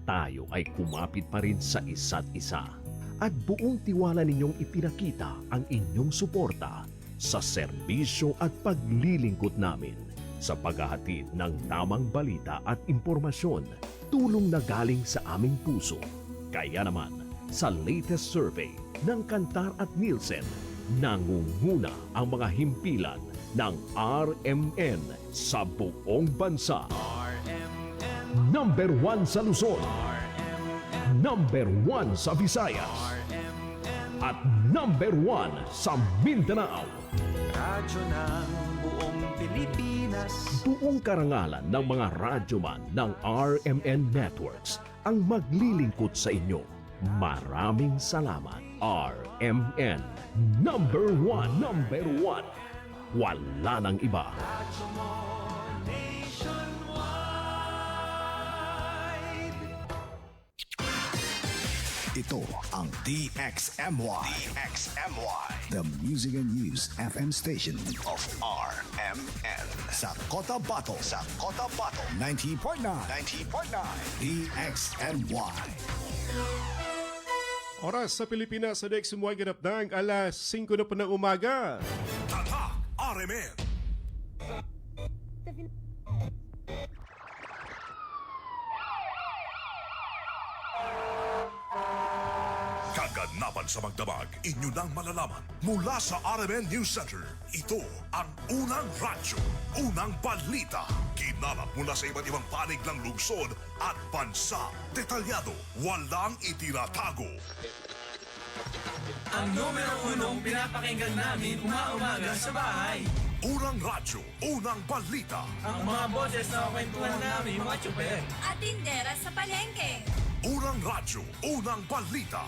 tayo ay kumapit pa rin sa isa't isa at buong tiwala ninyong ipinakita ang inyong suporta sa serbisyo at paglilingkod namin sa paghahatid ng tamang balita at impormasyon, tulong na galing sa aming puso. Kaya naman, sa latest survey ng Kantar at Nielsen, nangunguna ang mga himpilan ng RMN sa buong bansa. RMN, Number 1 sa Luzon, RMN, number 1 sa Visayas, RMN, at number 1 sa Mindanao. radyo ng buong Pilipinas. Buong karangalan ng mga radyoman ng RMN Networks ang maglilingkod sa inyo. Maraming salamat. RMN number 1, number 1. Wala nang iba. Radyo mo nationwide. Ito ang DXMY. The Music and News FM station of RMN. Sa Cotabato. 90.9. DXMY. Oras sa Pilipinas sa next umuwi ganap ng alas 5 na po ng umaga. Tatak RMN. Kaganapan sa magdamag, inyo nang malalaman mula sa RMN News Center. Ito ang unang radyo, unang balita. Kinalap mula sa iba't ibang panig ng lungsod at bansa. Detalyado, walang itinatago. Ang numero unong pinapakinggan namin umaga sa bahay. Unang radyo, unang balita. Ang mga boses na kwentuhan namin mga tsuper. At tindera sa palengke. Unang radyo, unang balita.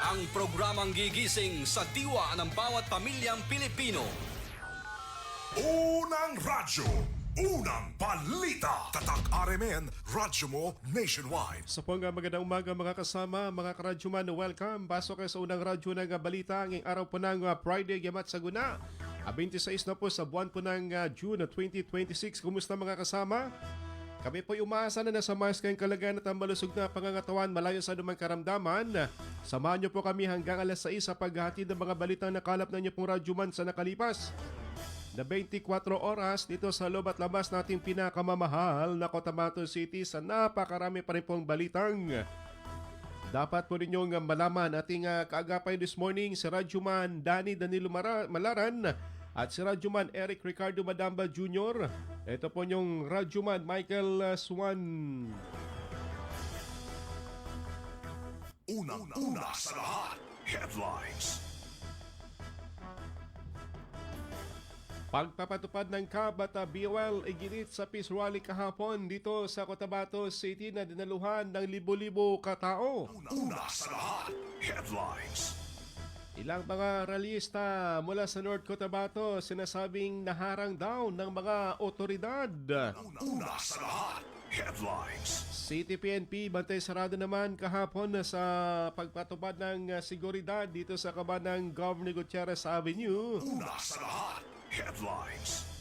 Ang programang gigising sa diwa ng bawat pamilyang Pilipino. Unang radyo, unang balita. Tatak RMN, radyo mo nationwide. Sa pong magandang umaga mga kasama, mga karadyoman, welcome. Pasok kayo sa unang radyo ng balita. Ang araw po ng Friday, Yamat Saguna. 26 na po sa buwan po ng June 2026. Kumusta mga kasama? Kami po umaasa na nasa maayos kayong kalagayan at ang malusog na pangangatawan malayo sa anumang karamdaman. Samahan niyo po kami hanggang alas 6 sa paghahatid ng mga balitang nakalap na niyo pong radyoman sa nakalipas na 24 oras dito sa loob at labas nating pinakamamahal na Cotabato City sa napakarami pa rin pong balitang dapat po ninyong malaman. Ating kaagapay this morning si Radyoman Danilo Malaran at si Radyoman Eric Ricardo Madamba Jr. Ito po yung Radyoman Michael Swan. Unang-una sa lahat, headlines. Pagpapatupad ng CAB at BOL iginit sa Peace Rally kahapon dito sa Cotabato City na dinaluhan ng libo-libo katao. Unang-una sa lahat, headlines. Ilang mga rallyista mula sa North Cotabato sinasabing naharang daw ng mga otoridad. Unang-una sa lahat, headlines. City PNP bantay sarado naman kahapon sa pagpatupad ng seguridad dito sa kaban ng Governor Gutierrez Avenue. Una sa lahat, headlines.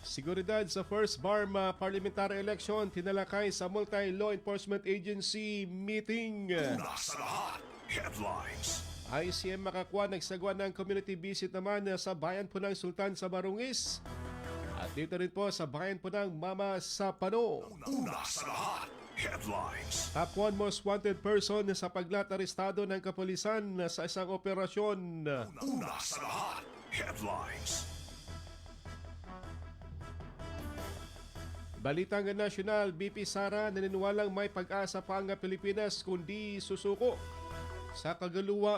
Seguridad sa First Barm Parliamentary Election tinalakay sa Multi-Law Enforcement Agency meeting. Una sa lahat, headlines. ICM makakuha nagsagwa ng community visit naman sa bayan po ng Sultan sa Marungis. At dito rin po sa bayan po ng Mama Sapano. Una sa lahat, headlines. Top 1 most wanted person sa paglat arestado ng kapulisan sa isang operasyon. Una sa lahat, headlines. Balitang nasyonal, BP Sara naniniwalang may pag-asa pa ang Pilipinas kundi susuko sa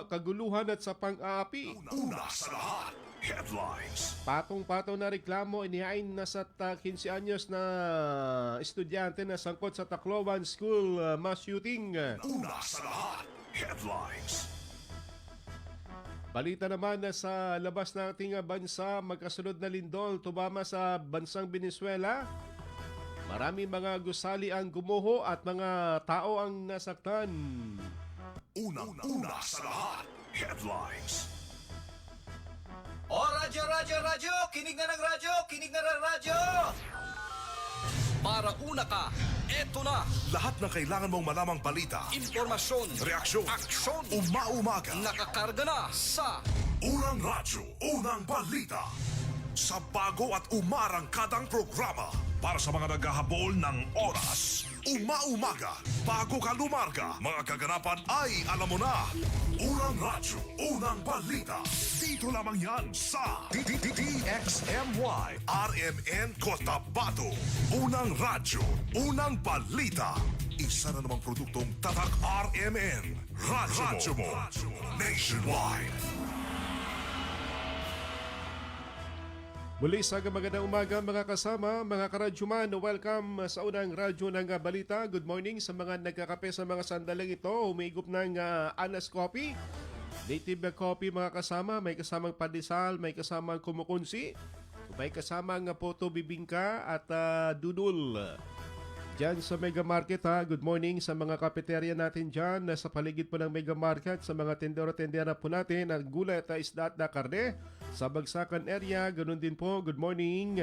kaguluhan at sa pang-aapi. Una sa lahat, headlines. Patong-patong na reklamo inihain na sa 15 anyos na estudyante na sangkot sa Tacloban School mass shooting. Una sa lahat, headlines. Balita naman na sa labas ng ating bansa, magkasunod na lindol tumama sa bansang Venezuela. Maraming mga gusali ang gumuho at mga tao ang nasaktan. Unang-una sa lahat, headlines. O radyo, radyo, radyo! Kinig na ng radyo! Kinig na ng radyo! Para una ka, eto na. Lahat ng kailangan mong malamang balita, Impormasyon, reaksyon, aksyon, umaumaga. nakakarga na sa Unang radyo, unang balita. Sa bago at umarangkadang programa para sa mga naghahabol ng oras. Umaumaga, bago ka lumarga, mga kaganapan ay alam mo na. Unang radyo, unang balita. Dito lamang yan sa DXMY RMN Cotabato. Unang radyo, unang balita. Isa na namang produktong Tatak RMN. Radyo mo. Nationwide. Muli sa magandang umaga mga kasama, mga karadyoman, welcome sa unang radyo ng balita. Good morning sa mga nagkakape sa mga sandaling ito. Umigop ng Anas Coffee. Native coffee mga kasama, may kasamang pandesal, may kasamang kumukunsi, may kasamang poto bibingka at dudul. Diyan sa Mega Market ha, good morning sa mga kafeterya natin dyan sa paligid po ng Mega Market, sa mga tendero-tendera po natin, ang gulay at isda at karne. Sa Bagsakan area, ganun din po, good morning.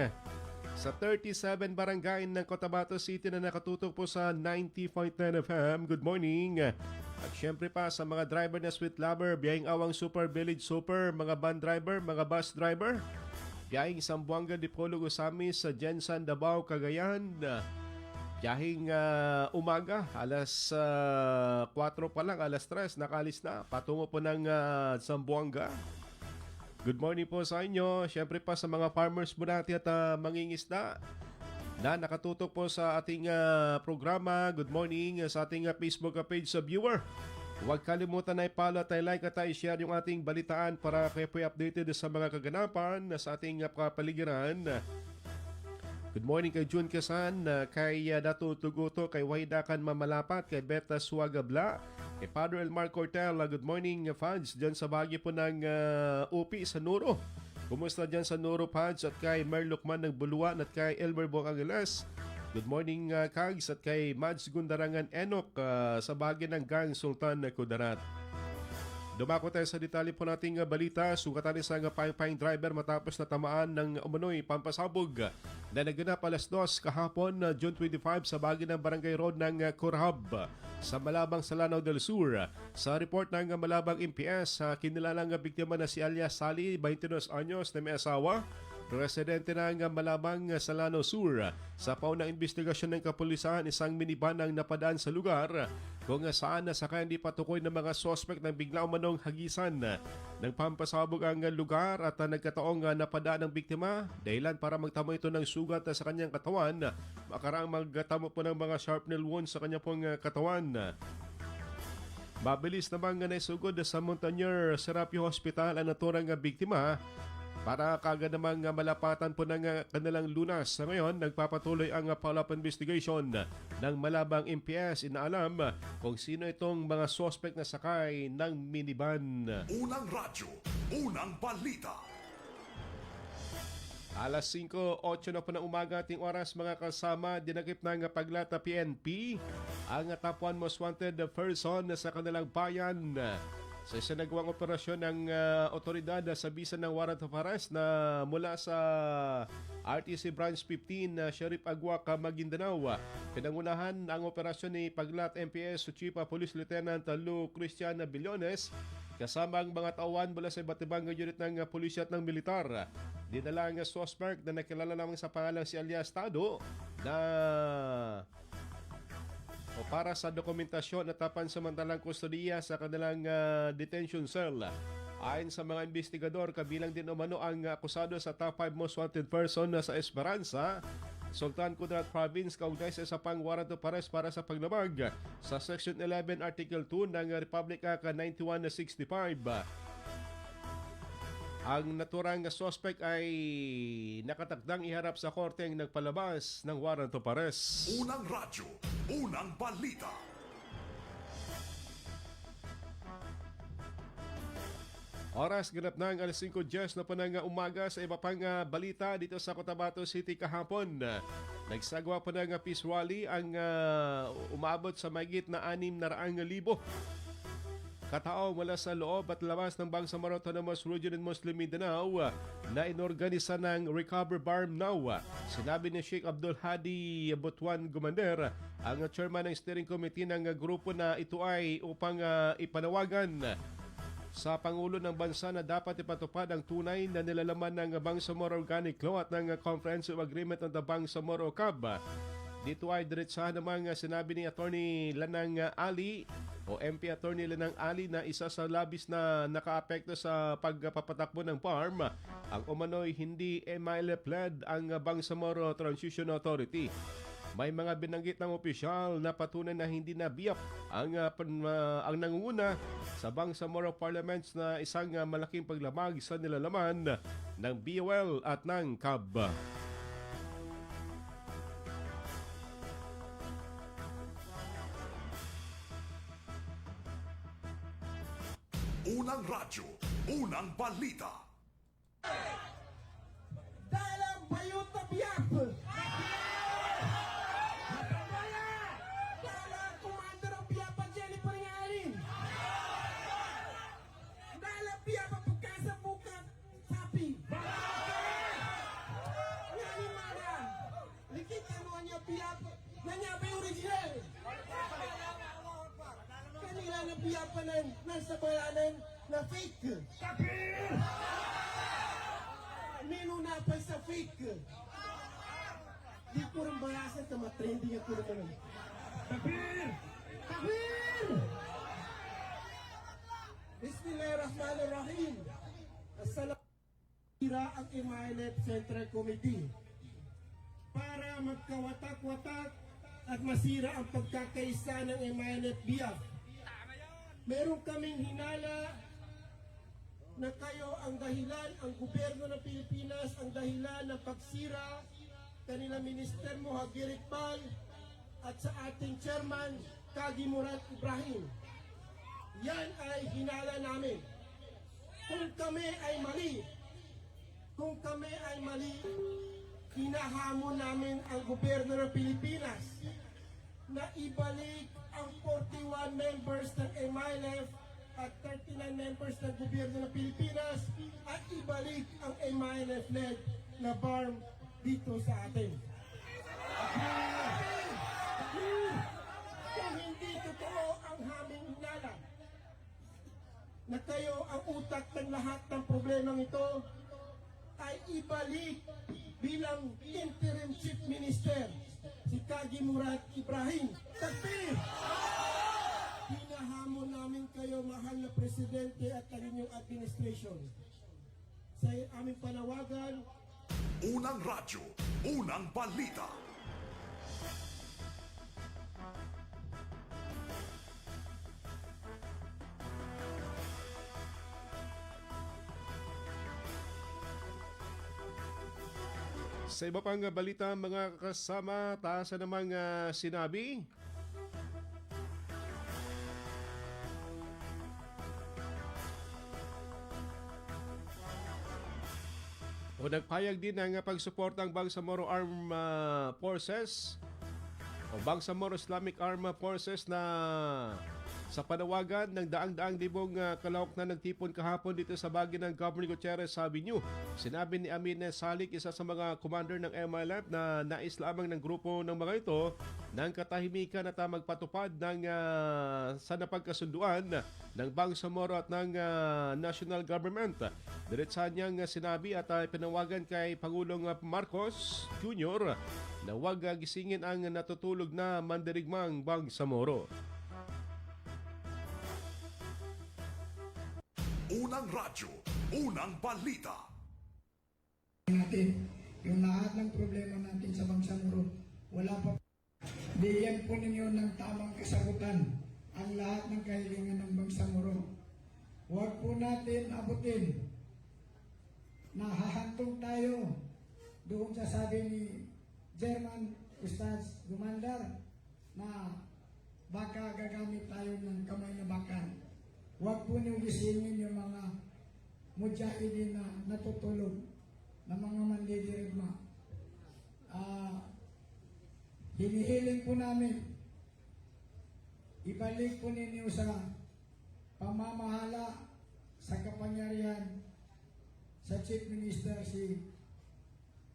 Sa 37 barangay ng Cotabato City na nakatutok po sa 90.9 FM, good morning. At syempre pa sa mga driver na sweet lover, biyahing awang super village super, mga van driver, mga bus driver, biyahing Sambuanga Dipolo Gusamis sa Jensan Davao, Cagayan. Biyahing umaga, alas 4 pa lang, alas 3, nakalis na, patungo po ng Zamboanga. Good morning po sa inyo, syempre pa sa mga farmers mo natin at mangingisda na nakatutok po sa ating programa. Good morning sa ating Facebook page sa viewer. Huwag kalimutan na i-follow at i-like at i-share yung ating balitaan para kayo po updated sa mga kaganapan sa ating kapaligiran. Good morning kay June Quezan, kay Dato Tuguto, kay Waidakan Mamalapat, kay Beta Suagabla, kay Padre Elmar Cortel. Good morning fans dyan sa bahagi po ng UP sa Nuro. Kumusta dyan sa Nuro fans, at kay Mer Lukman ng Buluan at kay Elmer Bong Angeles. Good morning Kags, at kay Mads Gundarangan Enok sa bahagi ng Gang Sultan Kudarat. Dumako tayo sa detalye po nating balita. Sugatan isang payong driver matapos na tamaan ng umano'y pampasabog na naganap alas 2 kahapon June 25 sa bahagi ng Barangay Road ng Corhab sa Malabang, Lanao del Sur. Sa report ng Malabang MPS, kinilalang biktima na si alias Sally, 22 anyos, na may asawa, residente ng Malabang, Lanao Sur. Sa paunang investigasyon ng kapulisan, isang minivan ang napadaan sa lugar kung saan nasakay hindi patukoy ng mga sospek ng bigla umanong hagisan ng pampasabog ang lugar at nagkataong napadaan ng biktima dahilan para magtamo ito ng sugat sa kanyang katawan. Makaraang magtamo po ng mga sharp nail wounds sa kanyang pong katawan. Mabilis namang naisugod sa Montanier Serapio Hospital ang naturang biktima para kagad namang malapatan po ng kanilang lunas. Sa ngayon, nagpapatuloy ang follow-up investigation ng Malabang MPS. Inaalam kung sino itong mga suspect na sakay ng minivan. Unang radyo, unang balita. Alas 5:08 na po ng umaga ating oras mga kasama, dinakip ng paglata PNP ang top 1 most wanted person sa kanilang bayan. Sa isinagawang operasyon ng otoridad sa bisa ng warrant of arrest na mula sa RTC Branch 15 Sheriff Aguac, Maguindanao. Pinangunahan ang operasyon ni Paglat MPS Chief Police Lieutenant Lou Christian Billones kasama ang mga tauhan mula sa iba't ibang unit ng pulisya at ng militar. Dinala ang suspect na nakilala lamang sa pangalang si alias Tado na para sa dokumentasyon at pansamantalang kustodiya sa kanilang detention cell. Ayon sa mga investigador, kabilang din umano ang akusado sa top 5 most wanted person sa Esperanza, Sultan Kudarat Province, kaugnay sa isa pang warrant of arrest para sa paglabag sa Section 11 Article 2 ng Republic Act 9165. Ang naturang suspect ay nakatakdang iharap sa korte ang nagpalabas ng warrant of arrest. Unang radyo, unang balita. Oras ganap na ang alas 5:10 na po ng umaga sa iba pang balita dito sa Cotabato City kahapon. Nagsagawa po ng peace rally ang umabot sa mahigit na 600,000 katao mula sa loob at labas ng Bangsamoro Autonomous Region in Muslim Mindanao na inorganisa ng Recover Barm Now. Sinabi ni Sheikh Abdul Hadi Butuan Gumander, ang chairman ng steering committee ng grupo na ito ay upang ipanawagan sa Pangulo ng Bansa na dapat ipatupad ang tunay na nilalaman ng Bangsamoro Organic Law at ng Comprehensive Agreement ng the Bangsamoro CAB. Dito ay diretsahan namang sinabi ni Attorney Lanang Ali o MP Attorney Lanang Ali na isa sa labis na nakaapekto sa pagpapatakbo ng farm ang umano'y hindi MILF-led ang Bangsamoro Transition Authority. May mga binanggit ng opisyal na patunay na hindi nabiyap ang nangunguna sa Bangsamoro Parliaments na isang malaking paglamag sa nilalaman ng BOL at ng CAB. Unang radyo, unang balita. Dalam bayot na biyap! Dalam commander ang biyap at Jennifer Ngarin! Dalam biyap ang pagkasa bukat sapi! Ngayon mana! Likit ka mo niya biyap na niya ba yung original? Kanila na biyapanan nasa bayanan na fake! Minuna pa sa fake. Di ko rin bayasan sa matrending at tulad naman. Takbir! Takbir! Bismillahirrahmanirrahim. Assalamualaikum ang MILF Central Committee para magkawatak-watak at masira ang pagkakaisa ng MILF BIAF. Meron kaming hinala na kayo ang dahilan, ang gobyerno ng Pilipinas ang dahilan ng pagsira kanila Minister mo Hagir Iqbal at sa ating chairman Kagi Murad Ibrahim. Yan ay hinala namin. Kung kami ay mali, hinahamon namin ang gobyerno ng Pilipinas na ibalik ang 41 members ng MILF at 39 members ng gobyerno ng Pilipinas at ibalik ang MILF-led na BARM dito sa atin. Kung hindi totoo ang haming hinala na kayo ang utak ng lahat ng problemang ito, ay ibalik bilang interim chief minister si Kagi Murad Ibrahim. Takbir! Hinahamon namin kayo, mahal na presidente at ang inyong administration. Sa aming panawagan, Unang radyo, unang balita. Sa iba pang balita, mga kasama, taas na namang sinabi o nagpayag din ng pagsuporta ang Bangsamoro Armed Forces o Bangsamoro Islamic Armed Forces na sa panawagan ng daang-daang libong kalahok na nagtipon kahapon dito sa bagay ng Governor Gutierrez Avenue. Sinabi ni Amin Salik, isa sa mga commander ng MILF, na nais lamang ng grupo ng mga ito ng katahimikan at magpatupad ng sa napagkasunduan ng Bangsamoro at ng national government. Diretsahan niyang sinabi at pinawagan kay Pangulong Marcos Jr. na huwag gisingin ang natutulog na mandirigmang Bangsamoro. Unang radyo, unang balita. Natin yung lahat ng problema natin sa Bangsamoro, wala pa. Bigyan po ninyo ng tamang kasagutan ang lahat ng kahilingan ng Bangsamoro. Huwag po natin abutin na hahantong tayo doon sa sabi ni German Ustaz Gumandar na baka gagamit tayo ng kamay na bakal. Huwag po niyong gisingin yung mga mujahidin na natutulog na mga mandidirigma. Hinihiling po namin, ibalik po ninyo sa pamamahala sa kapangyarihan sa Chief Minister si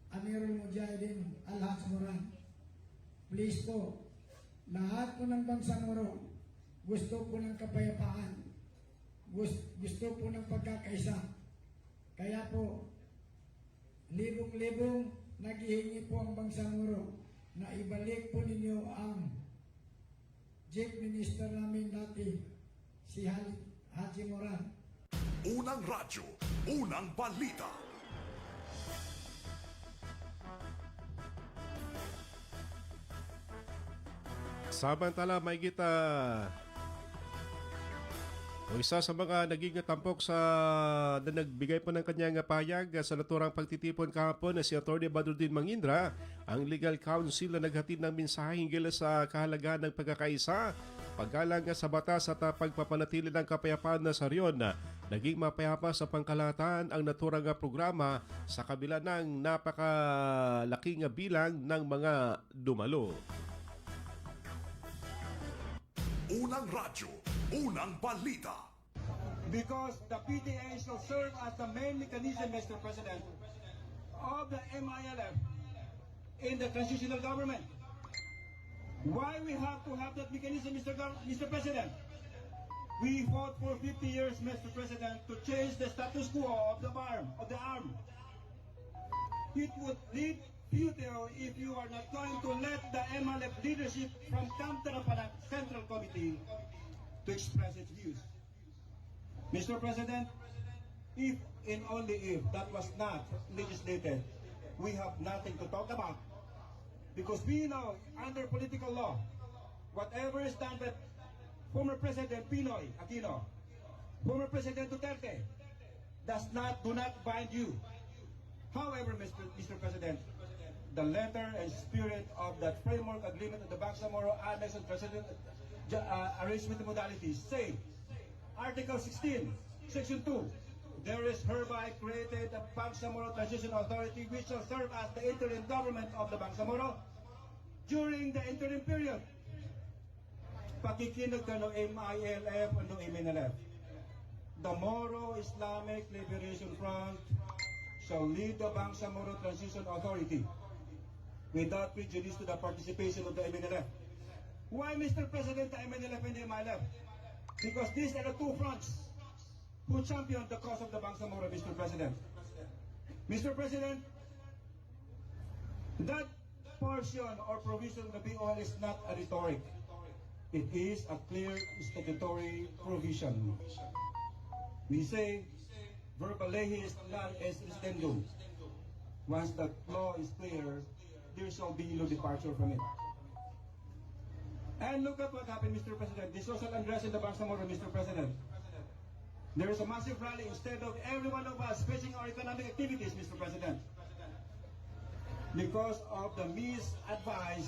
Amirul Mujahideen Al-Haj Moran. Please po, lahat po ng Bangsamoro gusto po ng kapayapaan, gusto po ng pagkakaisa. Kaya po, libong-libong naghihingi po ang Bangsamoro na ibalik po ninyo ang Chief Minister namin dati, si Haji Moran. Unang radyo, unang balita. Samantala, may kita o isa sa mga naging tampok na nagbigay po ng kanyang payag sa naturang pagtitipon kahapon na si Atty. Badruddin Mangindra, ang legal counsel na naghatid ng mensahe hinggil sa kahalagahan ng pagkakaisa, paggalang sa batas at pagpapanatili ng kapayapaan sa riyon. Naging mapayapa sa pangkalahatan ang naturang programa sa kabila ng napakalaking bilang ng mga dumalo. Unang radyo, unang balita. Because the PTA shall serve as the main mechanism, Mr. President, of the MILF in the transitional government. Why we have to have that mechanism, Mr. President? We fought for 50 years, Mr. President, to change the status quo of the arm. It would lead futile if you are not going to let the MLF leadership from Kamtarapanak Central Committee to express its views. Mr. President, if and only if that was not legislated, we have nothing to talk about. Because we know under political law, whatever is done by former President Pinoy Aquino, former President Duterte, do not bind you. However, Mr. President, the letter and spirit of that framework agreement of the Bangsamoro Annex and President Arrangement Modalities say, Article 16, Section 2, there is hereby created a Bangsamoro Transition Authority which shall serve as the interim government of the Bangsamoro during the interim period. Pakikinig ka ng MILF o ng MNLF. The Moro Islamic Liberation Front shall lead the Bangsamoro Transition Authority without prejudice to the participation of the MNLF. Why, Mr. President, the MNLF and the MILF? Because these are the two fronts who champion the cause of the Bangsamoro, Mr. President. Mr. President, that portion or provision of the BOL is not a rhetoric. It is a clear statutory provision. We say, verbal legis non est rescindum. Once the law is clear, there shall be no departure from it. And look at what happened, Mr. President. The social unrest in the Bangsamoro, Mr. President. There is a massive rally instead of every one of us facing our economic activities, Mr. President. Because of the misadvice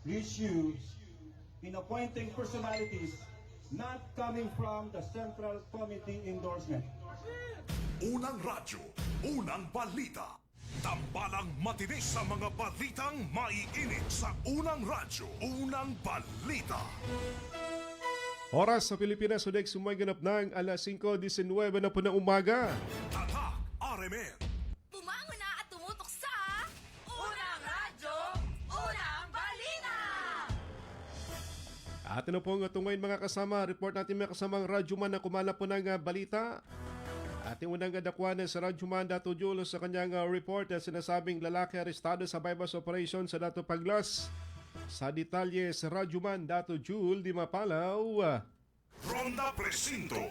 issue in appointing personalities not coming from the Central Committee endorsement. Unang radyo, unang balita. Tambalang matinis sa mga balitang maiinit sa unang radyo, unang balita. Oras sa Pilipinas, ulit sumaganap ng alas 5:19 na po ng umaga. Tatak RMN. Bumangon na at tumutok sa Unang Radyo, Unang Balita! At ano po nga ngayon mga kasama, report natin mga kasamang Radyoman na kumala po ng balita. Ating unang dakwan sa Radyoman Dato Julo sa kanyang report na sinasabing lalaki arestado sa bypass operation sa Dato Paglas. Sa detalye sa Radyoman Dato Jul di Mapalaw. Ronda Presinto.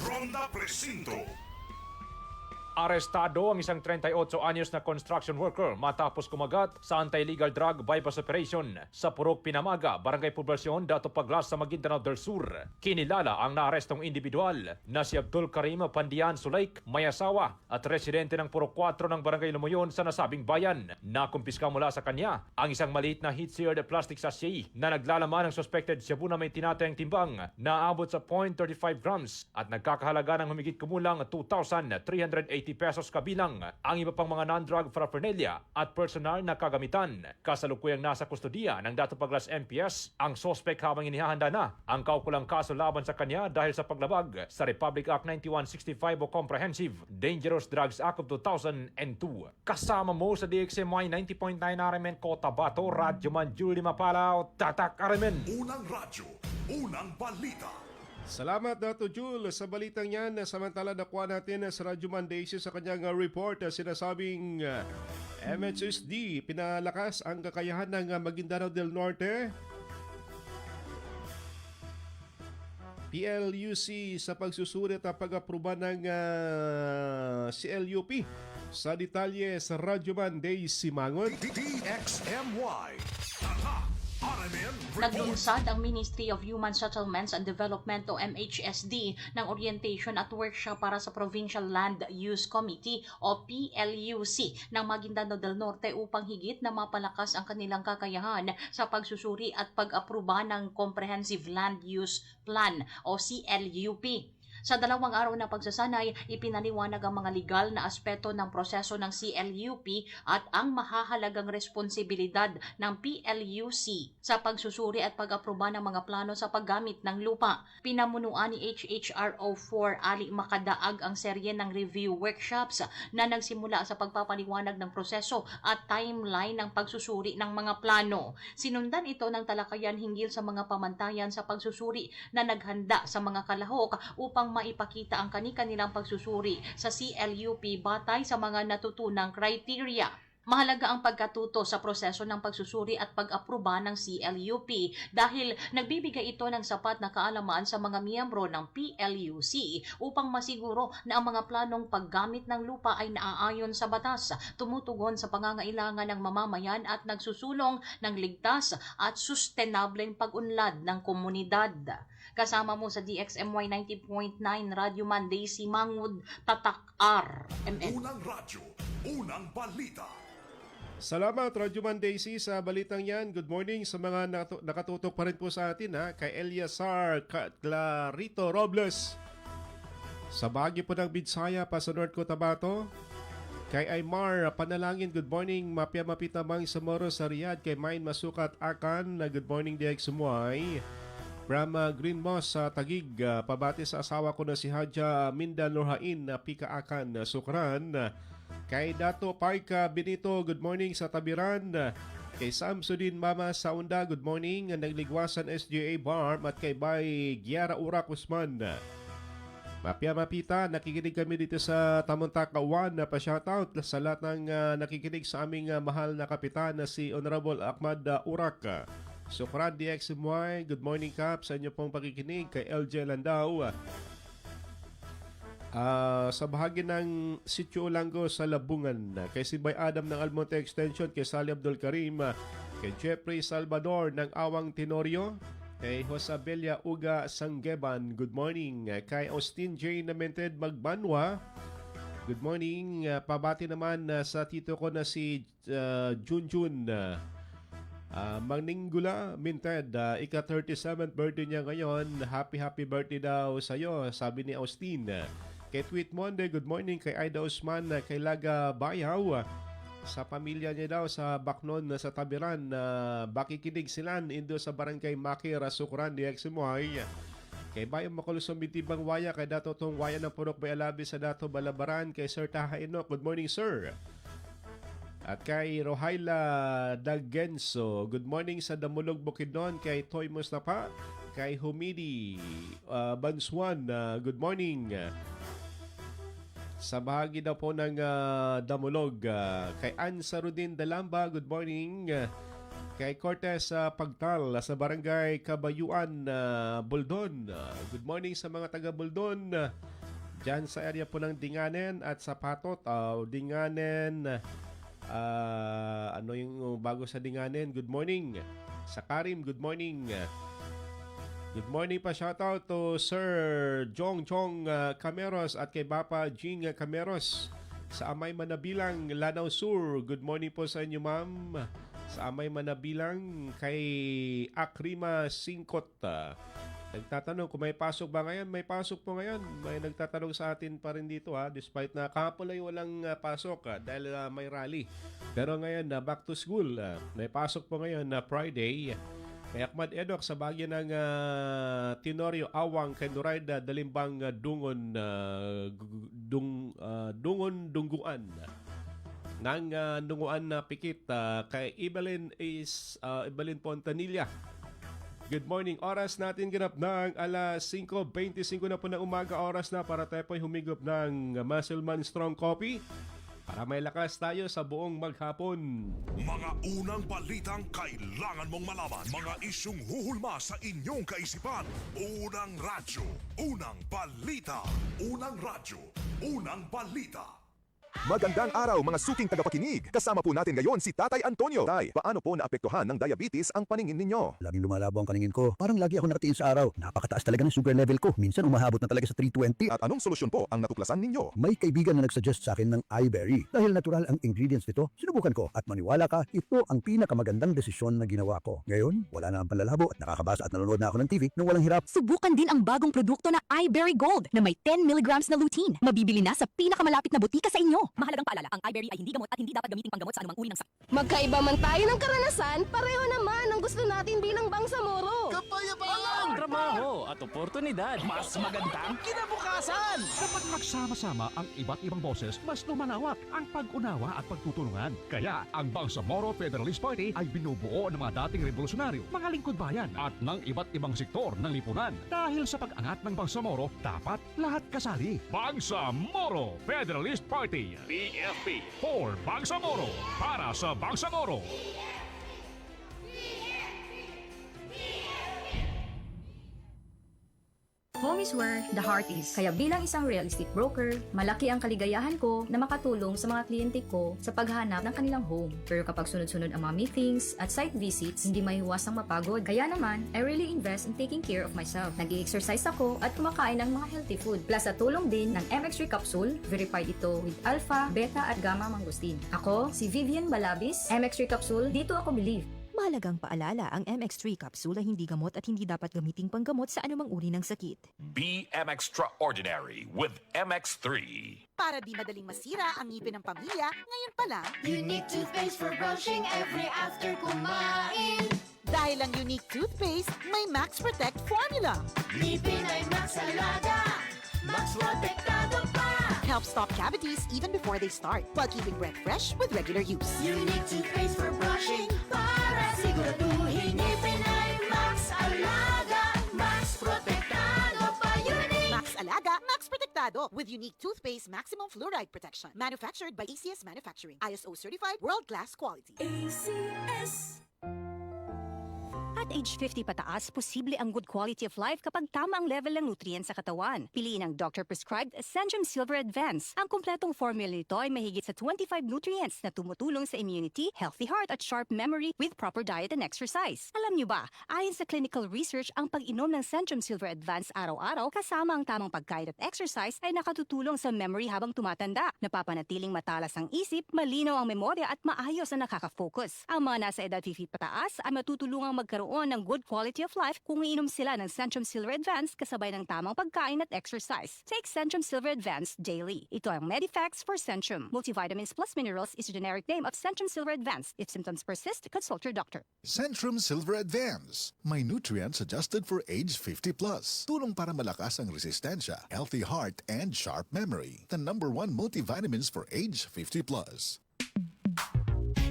Ronda Presinto. Arestado ang isang 38 anyos na construction worker matapos kumagat sa anti-illegal drug bypass operation sa Purok Pinamaga, Barangay Poblasyon, Dato Paglas sa Maguindanao del Sur. Kinilala ang naarestong individual na si Abdul Karim Pandian Sulaik, may asawa at residente ng Purok 4 ng Barangay Lumoyon sa nasabing bayan. Nakumpiska mula sa kanya ang isang maliit na heat-seared plastic sachet na naglalaman ng suspected shabu na may tinatayang timbang na aabot sa 0.35 grams at nagkakahalaga ng humigit kumulang 2,380 80 pesos kabilang ang iba pang mga non-drug paraphernalia at personal na kagamitan. Kasalukuyang nasa kustodiya ng Dato Paglas MPS ang sospek habang inihahanda na ang kaukulang kaso laban sa kanya dahil sa paglabag sa Republic Act 9165 o Comprehensive Dangerous Drugs Act of 2002. Kasama mo sa DXMY 90.9 RMN Cotabato, Radyo Man Julie Mapalaw, Tatak RMN. Unang radyo, unang balita. Salamat Dato Jul sa balitang yan. Samantala nakuha natin sa Radyo Mandaisy sa kanyang report sinasabing MHSD pinalakas ang kakayahan ng Maguindanao del Norte. PLUC sa pagsusulit at pag-aproba ng CLUP. Sa detalye sa Radyo Mandaisy Mangon. DXMY. Tatak RMN Report. Naglunsad ang Ministry of Human Settlements and Development o MHSD ng orientation at workshop para sa Provincial Land Use Committee o PLUC ng Maguindanao del Norte upang higit na mapalakas ang kanilang kakayahan sa pagsusuri at pag-aproba ng Comprehensive Land Use Plan o CLUP. Sa 2 araw na pagsasanay, ipinaliwanag ang mga legal na aspeto ng proseso ng CLUP at ang mahahalagang responsibilidad ng PLUC sa pagsusuri at pag-aproba ng mga plano sa paggamit ng lupa. Pinamunuan ni HHRO 4 Ali Makadaag ang serye ng review workshops na nagsimula sa pagpapaliwanag ng proseso at timeline ng pagsusuri ng mga plano. Sinundan ito ng talakayan hinggil sa mga pamantayan sa pagsusuri na naghanda sa mga kalahok upang maipakita ang kani-kanilang pagsusuri sa CLUP batay sa mga natutunang criteria. Mahalaga ang pagkatuto sa proseso ng pagsusuri at pag-aproba ng CLUP dahil nagbibigay ito ng sapat na kaalaman sa mga miyembro ng PLUC upang masiguro na ang mga planong paggamit ng lupa ay naaayon sa batas, tumutugon sa pangangailangan ng mamamayan at nagsusulong ng ligtas at sustainableng pag-unlad ng komunidad. Kasama mo sa DXMY 90.9 Radyo Mandaisy Mangud, Tatak RMN. Unang radyo, unang balita. Salamat Radyo Mandaisy sa balitang yan. Good morning sa mga nakatutok pa rin po sa atin kay Eliasar Clarito Robles sa Baguio po ng Bidsaya pa sa North Cotabato. Kay Aymar Panalangin, good morning. Mapia Mapitamang sa Moro sa Riyadh. Kay Main Masukat Akan, good morning DXMY. From Green Moss sa Tagig, pabati sa asawa ko na si Hadja Minda Nurhain na Pikaakan Sukran. Kay Dato Parka Benito, good morning sa Tabiran. Kay Samsudin Mama Saunda, good morning. Nagligwasan SGA Barm at kay Bay Giara Urak Usman. Mapia Mapita, nakikinig kami dito sa Tamuntaka 1 na pa-shoutout sa lahat ng nakikinig sa aming mahal na kapitan na si Honorable Ahmad Urak. Sukran DXMY, good morning Kap sa inyo pong pakikinig. Kay LJ Landau. Sa bahagi ng Sitio Olango sa Labungan, kay Sibay Adam ng Almonte Extension, kay Sally Abdul Karim, kay Jeffrey Salvador ng Awang Tenorio, kay Josabella Uga Sanggeban, good morning. Kay Austin J. Namented Magbanwa, good morning. Pabati naman sa tito ko na si Junjun Mangningula Minted, ika-37th birthday niya ngayon. Happy birthday daw sa iyo, sabi ni Austin. Kay Tweet Monday, good morning. Kay Aida Usman, kay Laga Bayaw, sa pamilya niya daw sa Bacnon sa Tabiran, bakikinig silan indo sa Barangay Makir, Sukran DXMY. Kay Bayang Makulusong Bitibang Waya, kay Dato Tong Waya ng Purok Bayalabi sa Dato Balabaran, kay Sir Taha Inok, good morning sir. At kay Rohaila Dagenso, good morning sa Damulog Bukidnon. Kay Toy Mustafa, kay Humidi Banswan, good morning. Sa bahagi daw po ng Damulog, kay Ansarudin Dalamba, good morning. Kay Cortez Pagtal sa Barangay Kabayuan, Buldon, good morning sa mga taga Buldon. Diyan sa area po ng Dinganen at sa Patot, Dinganen, ano yung bago sa Dinganen, good morning. Sa Karim, good morning. Good morning pa, shoutout to Sir Jong Cameros at kay Bapa Jing Cameros sa Amay Manabilang, Lanao Sur. Good morning po sa inyo ma'am. Sa Amay Manabilang, kay Akrima Singkot. Nagtatanong kung may pasok ba ngayon. May pasok po ngayon. May nagtatanong sa atin pa rin dito despite na kahapon ay walang pasok dahil may rally. Pero ngayon back to school. May pasok po ngayon na Friday. Kay Ahmad Edok sa bagyo ng Tenorio Awang kay Nuraida Dalimbang Dungon Dungguan ng Dunguan na Pikit kay Evelyn Pontanilla. Good morning. Oras natin ganap ng alas 5:25 na po ng umaga. Oras na para tayo po'y humigop ng Muscleman Strong Coffee para may lakas tayo sa buong maghapon. Mga unang balitang kailangan mong malaman. Mga isyung huhulma sa inyong kaisipan. Unang radyo, unang balita. Unang radyo, unang balita. Magandang araw mga suking tagapakinig. Kasama po natin ngayon si Tatay Antonio. Tay, paano po naapektuhan ng diabetes ang paningin ninyo? Laging lumalabo ang paningin ko. Parang lagi ako nakatiin sa araw. Napakataas talaga ng sugar level ko. Minsan umahabot na talaga sa 320. At anong solusyon po ang natuklasan ninyo? May kaibigan na nagsuggest sa akin ng iBerry. Dahil natural ang ingredients nito, sinubukan ko. At maniwala ka, ito ang pinakamagandang desisyon na ginawa ko. Ngayon, wala na ang panlalabo at nakakabasa at nanonood na ako ng TV nang walang hirap. Subukan din ang bagong produkto na iBerry Gold na may 10 mg na lutein. Mabibili na sa pinakamalapit na butika sa inyo. Mahalagang paalala, ang iBerry ay hindi gamot at hindi dapat gamiting panggamot sa anumang uri ng sakit. Magkaiba man tayo ng karanasan, pareho naman ang gusto natin bilang bangsamoro. Ang trabaho at oportunidad. Mas magandang kinabukasan. Kapag magsama-sama ang iba't ibang boses, mas lumalawak ang pag-unawa at pagtutulungan. Kaya ang Bangsamoro Federalist Party ay binubuo ng mga dating revolusyonaryo, mga lingkod bayan at ng iba't ibang sektor ng lipunan. Dahil sa pag-angat ng Bangsamoro, dapat lahat kasali. Bangsamoro Federalist Party. PFP for Bangsamoro. Para sa Bangsamoro. Home is where the heart is. Kaya bilang isang real estate broker, malaki ang kaligayahan ko na makatulong sa mga kliyente ko sa paghahanap ng kanilang home. Pero kapag sunod-sunod ang mga meetings at site visits, hindi maiiwasang mapagod. Kaya naman, I really invest in taking care of myself. Nag-i-exercise ako at kumakain ng mga healthy food. Plus sa tulong din ng MX3 capsule, verified ito with alpha, beta at gamma mangosteen. Ako, si Vivian Balabis, MX3 capsule, dito ako believe. Mahalagang paalala, ang MX3 capsule ay hindi gamot at hindi dapat gamiting panggamot sa anumang uri ng sakit. Be Extraordinary with MX3. Para di madaling masira ang ngipin ng pamilya, ngayon pa lang, Unique toothpaste for brushing every after kumain. dahil ang Unique toothpaste may Max Protect formula. Ngipin ay Max Alaga, Max Protektado pa. Helps stop cavities even before they start, while keeping breath fresh with regular use. Unique toothpaste for brushing para siguraduhin ngipin ay Max Alaga, Max Protektado pa. Unique Max Alaga, Max Protectado with Unique toothpaste maximum fluoride protection. Manufactured by ACS Manufacturing. ISO certified world-class quality. ACS. At age 50 pataas, posible ang good quality of life kapag tama ang level ng nutrients sa katawan. Piliin ang doctor-prescribed Centrum Silver Advance. Ang kumpletong formula nito ay mahigit sa 25 nutrients na tumutulong sa immunity, healthy heart at sharp memory with proper diet and exercise. Alam niyo ba, ayon sa clinical research, ang pag-inom ng Centrum Silver Advance araw-araw kasama ang tamang pagkain at exercise ay nakatutulong sa memory habang tumatanda. Napapanatiling matalas ang isip, malinaw ang memorya at maayos na nakaka-focus. Ang mga nasa edad 50 pataas ay matutulungang magkaroon ng good quality of life kung iinom sila ng Centrum Silver Advance kasabay ng tamang pagkain at exercise. Take Centrum Silver Advance daily. Ito ang Medifax for Centrum. Multivitamins plus minerals is a generic name of Centrum Silver Advance. If symptoms persist, consult your doctor. Centrum Silver Advance. May nutrients adjusted for age 50 plus. Tulong para malakas ang resistensya, healthy heart, and sharp memory. The #1 multivitamins for age 50 plus.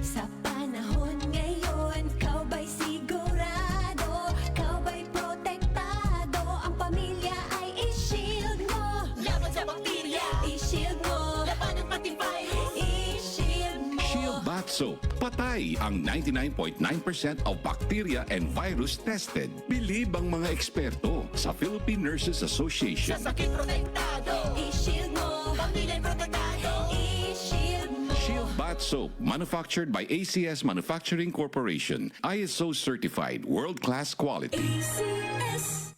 Sa panahon ngayon, kau ba'y sigurado? Kau ba'y protektado? Ang pamilya ay i-shield mo. Laban sa bakterya, i-shield mo. Laban ng pati virus, i-shield mo. Shield Bath Soap. Patay ang 99.9% of bacteria and virus tested. Believe ang mga eksperto sa Philippine Nurses Association. Sa sakit protektado, i-shield mo. Pamilya protektado, i-shield mo. Shield Bath Soap, manufactured by ACS Manufacturing Corporation. ISO certified, world-class quality. ACS.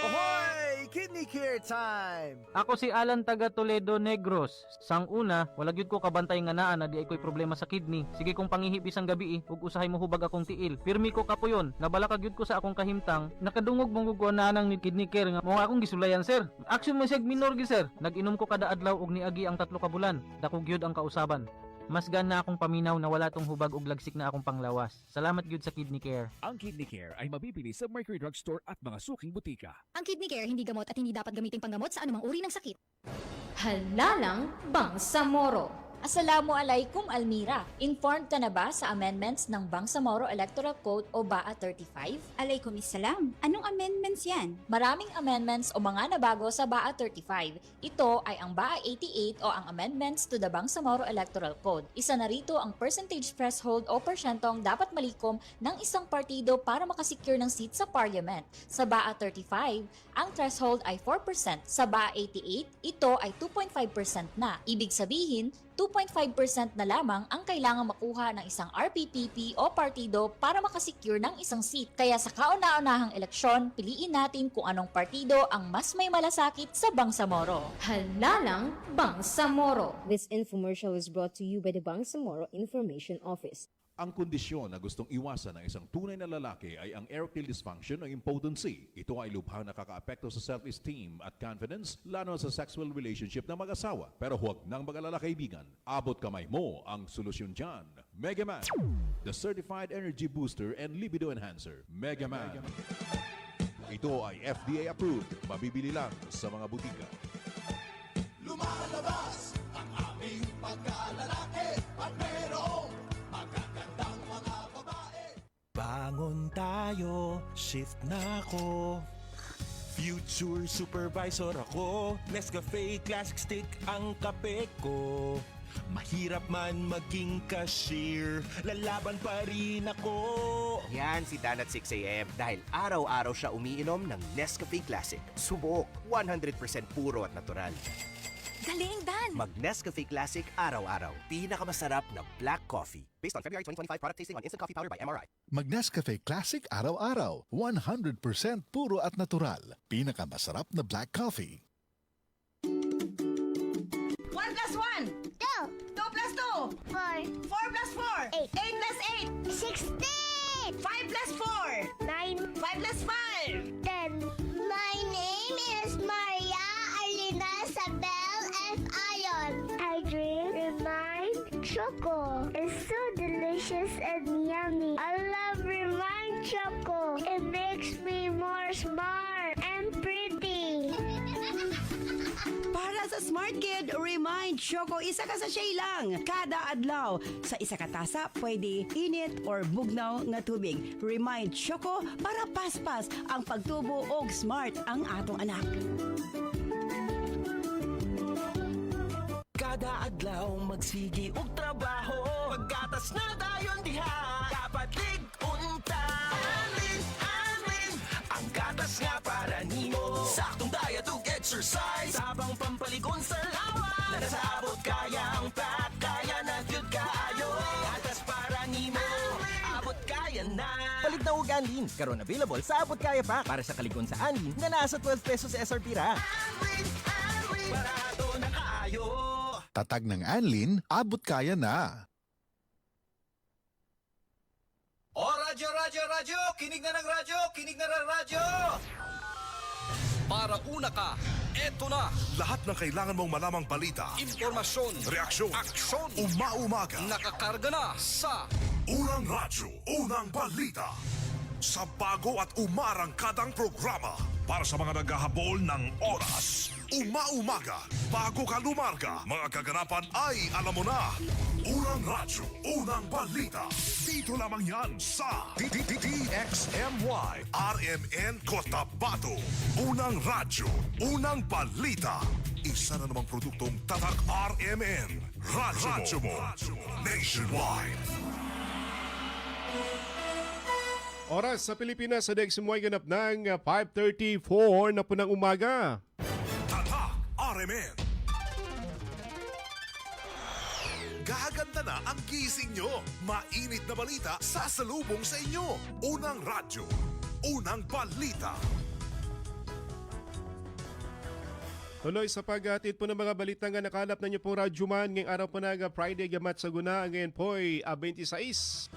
Ahoy! Kidney Care time! Ako si Alan taga Toledo Negros. Sang una, wala gyud ko kabantay nga naa na di ay ko'y problema sa kidney. Sige kong pangihip isang gabi ug usahay mo hubag akong tiil. Pirmi ko kapuyon, nabala ka gyud ko sa akong kahimtang. Nakadungog mong guguan na ni kidney care nga mo akong gisulayan sir. Action mo sig minor gi sir. Nag-inom ko kada adlaw og niagi ang 3 ka bulan. Dako gyud ang kausaban. Mas na akong paminaw na wala tong hubag og lagsik na akong panglawas. Salamat gyud sa Kidney Care. Ang Kidney Care ay mabibili sa Mercury Drug Store at mga suking butika. Ang Kidney Care hindi gamot at hindi dapat gamiting panggamot sa anumang uri ng sakit. Halalang Bangsamoro. Assalamualaikum Almira. Informed ka na ba sa amendments ng Bangsamoro Electoral Code o BAA 35? Alaikumissalam. Anong amendments yan? Maraming amendments o mga nabago sa BAA 35. Ito ay ang BAA 88 o ang amendments to the Bangsamoro Electoral Code. Isa na rito ang percentage threshold o porsyentong dapat malikom ng isang partido para makasecure ng seat sa parliament. Sa BAA 35, ang threshold ay 4%. Sa BAA 88, ito ay 2.5% na. Ibig sabihin, 2.5% na lamang ang kailangang makuha ng isang RPPP o partido para makasecure ng isang seat. Kaya sa kauna-unahang eleksyon, piliin natin kung anong partido ang mas may malasakit sa Bangsamoro. Halalang Bangsamoro. This infomercial is brought to you by the Bangsamoro Information Office. Ang kondisyon na gustong iwasan ng isang tunay na lalaki ay ang erectile dysfunction o impotency. Ito ay lubhang nakakaapekto sa self-esteem at confidence, lalo sa sexual relationship ng mag-asawa. Pero huwag nang mag-alala kaibigan. Abot kamay mo ang solusyon dyan. Mega Man, the certified energy booster and libido enhancer. Mega Man. Ito ay FDA approved. Mabibili lang sa mga butika. Lumalabas ang aming pagkalalaki at mayroong magagandang mga babae. Bangon tayo, shift na ako. Future supervisor ako. Nescafe Classic Stick ang kape ko. Mahirap man maging cashier, lalaban pa rin ako. Yan si Dan at 6 a.m. dahil araw-araw siya umiinom ng Nescafe Classic. Subok, 100% puro at natural. Galing, Dan! Mag Nescafe Classic araw-araw. Pinakamasarap na black coffee. Based on February 2025 product tasting on instant coffee powder by MRI. Mag Nescafe Classic araw-araw. 100% puro at natural. Pinakamasarap na black coffee. 1 plus 1. 2. 2 plus 2. 4. 4 plus 4. 8. 8 plus 8. 16. 5 plus 4. 9. 5 plus 5. 10. My name is Maria Alina Sabel F. Ayon. I drink Remind Choco. It's so delicious and yummy. I love Remind Choco. It makes me more smart and pretty. Para sa Smart Kid, Remind Choco, isa ka sa shay lang. Kada adlaw. Sa isa ka tasa, pwede init or bugnaw nga tubig. Remind Choco para paspas ang pagtubo og smart ang atong anak. Kada adlaw magsigi og trabaho. Paggatas na dayon diha. Dapat lig-unta. Alin, ang gatas nga para nimo. Saktong diet ug exercise. Sabang pampalikon sa lawa. Na nasa abot kaya ang pack. Kaya na gyud kaayo. Gatas para nimo. Abot kaya na. Palit na ug Anlin. Karon available sa Abot Kaya Pack para sa kaligon sa Anlin na nasa 12 pesos SRP ra. Barato na kaayo. Tatag ng Anlin, abot kaya na. O radyo, kinig na ng radyo, kinig na ng radyo! Para una ka, eto na! Lahat ng kailangan mong malamang balita, Impormasyon, reaksyon, aksyon, umaumaga, nakakarga na sa Unang Radyo, Unang Balita. Sa bago at umarangkadang programa para sa mga naghahabol ng oras. Umaumaga, bago ka lumarga, mga kaganapan ay alam mo na. Unang Radyo, Unang Balita. Dito lamang yan sa DXMY RMN Cotabato. Unang Radyo, Unang Balita. Isa na namang produktong Tatak RMN. Radyo mo. Nationwide. Oras sa Pilipinas sa Deximoy ganap ng 5:34 na po ng umaga. Tatak RMN. Gaganda na ang gising nyo. Mainit na balita sasalubong sa inyo. Unang Radyo, Unang Balita. Tuloy sa paghatid po ng mga balitang nga nakalap na niyo pong Radyoman ngayong araw po ng Friday Gamat Saguna. Ngayon po ay 26.